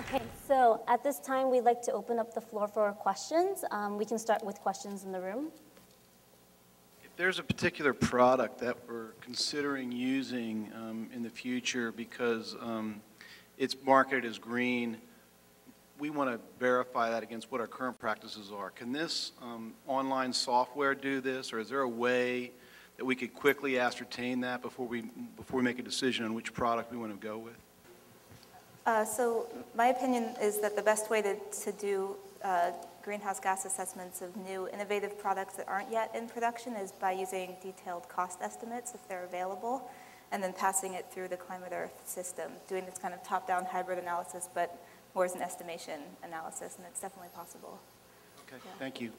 Okay, so at this time, we'd like to open up the floor for questions. We can start with questions in the room. If there's a particular product that we're considering using in the future because it's marketed as green, we want to verify that against what our current practices are. Can this online software do this, or is there a way that we could quickly ascertain that before we make a decision on which product we want to go with? So my opinion is that the best way to do greenhouse gas assessments of new innovative products that aren't yet in production is by using detailed cost estimates if they're available, and then passing it through the Climate Earth system, doing this kind of top-down hybrid analysis, but more as an estimation analysis, and it's definitely possible. Okay, yeah. Thank you.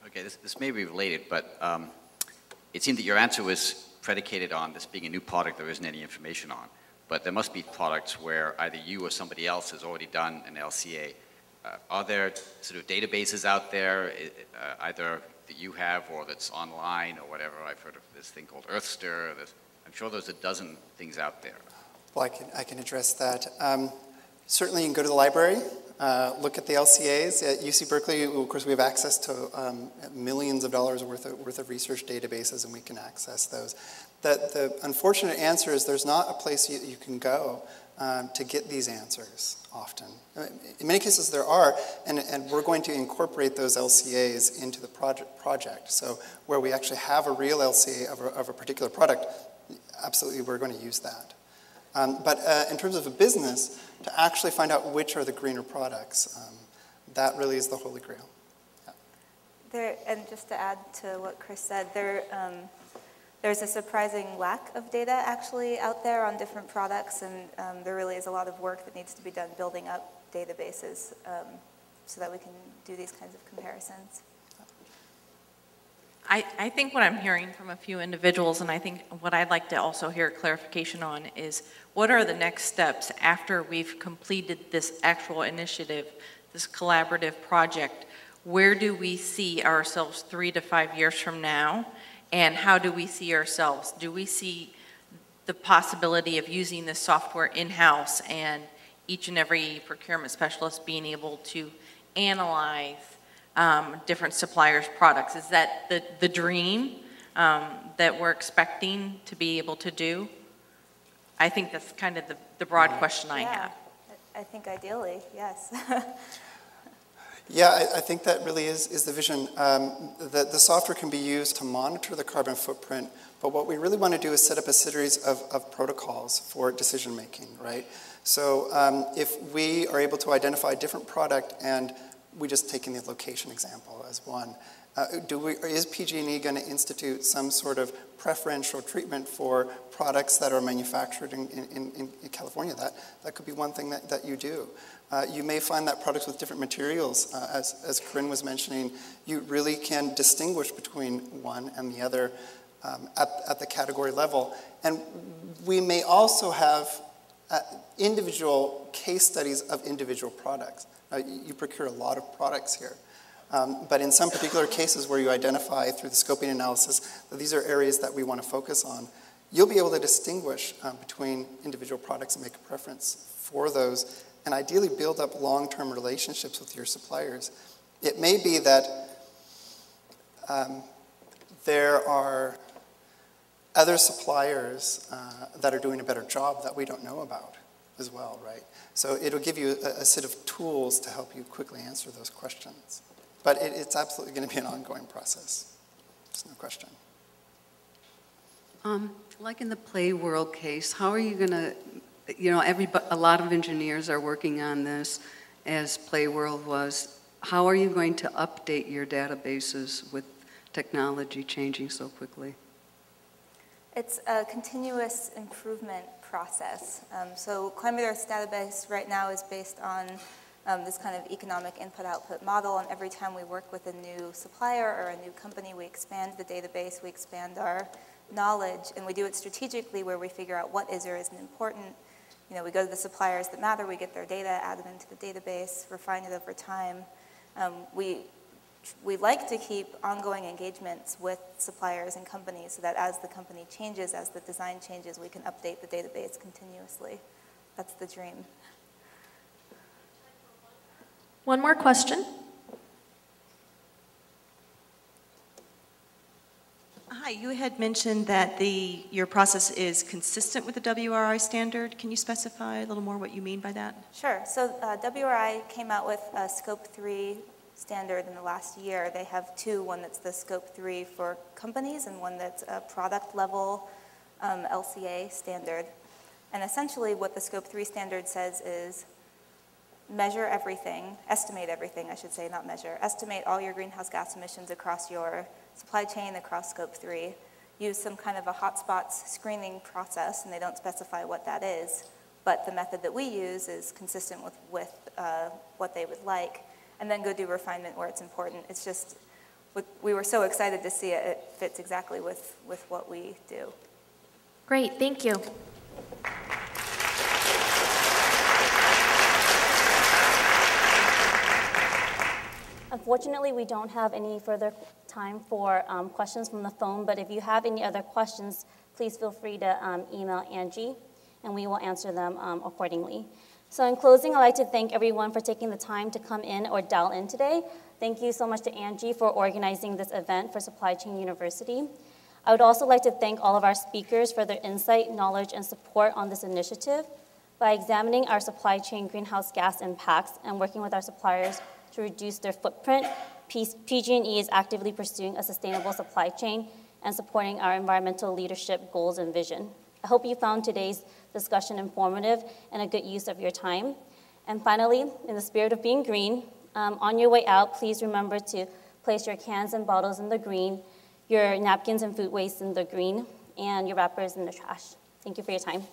Okay, this may be related, but it seemed that your answer was predicated on this being a new product there isn't any information on. But there must be products where either you or somebody else has already done an LCA. Are there sort of databases out there, either that you have or that's online or whatever? I've heard of this thing called Earthster. I'm sure there's a dozen things out there. Well, I can address that. Certainly you can go to the library, look at the LCAs. At UC Berkeley, of course, we have access to millions of dollars worth of research databases, and we can access those. The unfortunate answer is there's not a place you can go to get these answers often. In many cases there are, and we're going to incorporate those LCAs into the project. So where we actually have a real LCA of a particular product, absolutely we're going to use that. But in terms of a business, to actually find out which are the greener products, that really is the holy grail. Yeah. And just to add to what Chris said, there's a surprising lack of data actually out there on different products, and there really is a lot of work that needs to be done building up databases so that we can do these kinds of comparisons. I think what I'm hearing from a few individuals, and I think what I'd like to also hear clarification on, is what are the next steps after we've completed this actual initiative, this collaborative project? Where do we see ourselves 3 to 5 years from now? And how do we see ourselves? Do we see the possibility of using this software in-house and each and every procurement specialist being able to analyze different suppliers' products? Is that the dream that we're expecting to be able to do? I think that's kind of the broad question I have. I think ideally, yes. Yeah, I think that really is the vision. The software can be used to monitor the carbon footprint, but what we really want to do is set up a series of protocols for decision making, right? So if we are able to identify a different product, and we just taking the location example as one, is PG&E going to institute some sort of preferential treatment for products that are manufactured in California? That could be one thing that you do. You may find that products with different materials, as Corinne was mentioning, you really can distinguish between one and the other at the category level. And we may also have individual case studies of individual products. You procure a lot of products here. But in some particular cases where you identify through the scoping analysis that these are areas that we want to focus on, you'll be able to distinguish between individual products and make a preference for those, and ideally build up long-term relationships with your suppliers. It may be that there are other suppliers that are doing a better job that we don't know about as well, right? So it'll give you a set of tools to help you quickly answer those questions. But it's absolutely going to be an ongoing process. There's no question. Like in the Play World case, how are you going to, a lot of engineers are working on this, as Play World was. How are you going to update your databases with technology changing so quickly? It's a continuous improvement process. So Climate Earth's database right now is based on this kind of economic input-output model, and every time we work with a new supplier or a new company, we expand the database, we expand our knowledge, and we do it strategically where we figure out what is or isn't important. We go to the suppliers that matter, we get their data added into the database, refine it over time. We like to keep ongoing engagements with suppliers and companies so that as the company changes, as the design changes, we can update the database continuously. That's the dream. One more question. Hi, you had mentioned that your process is consistent with the WRI standard. Can you specify a little more what you mean by that? Sure. So WRI came out with a Scope 3 standard in the last year. They have two, one that's the Scope 3 for companies and one that's a product level LCA standard. And essentially what the Scope 3 standard says is measure everything, estimate everything, I should say, not measure. Estimate all your greenhouse gas emissions across your supply chain, across Scope 3. Use some kind of a hotspots screening process, and they don't specify what that is, but the method that we use is consistent with what they would like, and then go do refinement where it's important. It's just, we were so excited to see it, it fits exactly with what we do. Great, thank you. Unfortunately, we don't have any further time for questions from the phone, but if you have any other questions, please feel free to email Angie, and we will answer them accordingly. So in closing, I'd like to thank everyone for taking the time to come in or dial in today. Thank you so much to Angie for organizing this event for Supply Chain University. I would also like to thank all of our speakers for their insight, knowledge, and support on this initiative. By examining our supply chain greenhouse gas impacts and working with our suppliers to reduce their footprint, PG&E is actively pursuing a sustainable supply chain and supporting our environmental leadership goals and vision. I hope you found today's discussion informative and a good use of your time. And finally, in the spirit of being green, on your way out, please remember to place your cans and bottles in the green, your napkins and food waste in the green, and your wrappers in the trash. Thank you for your time.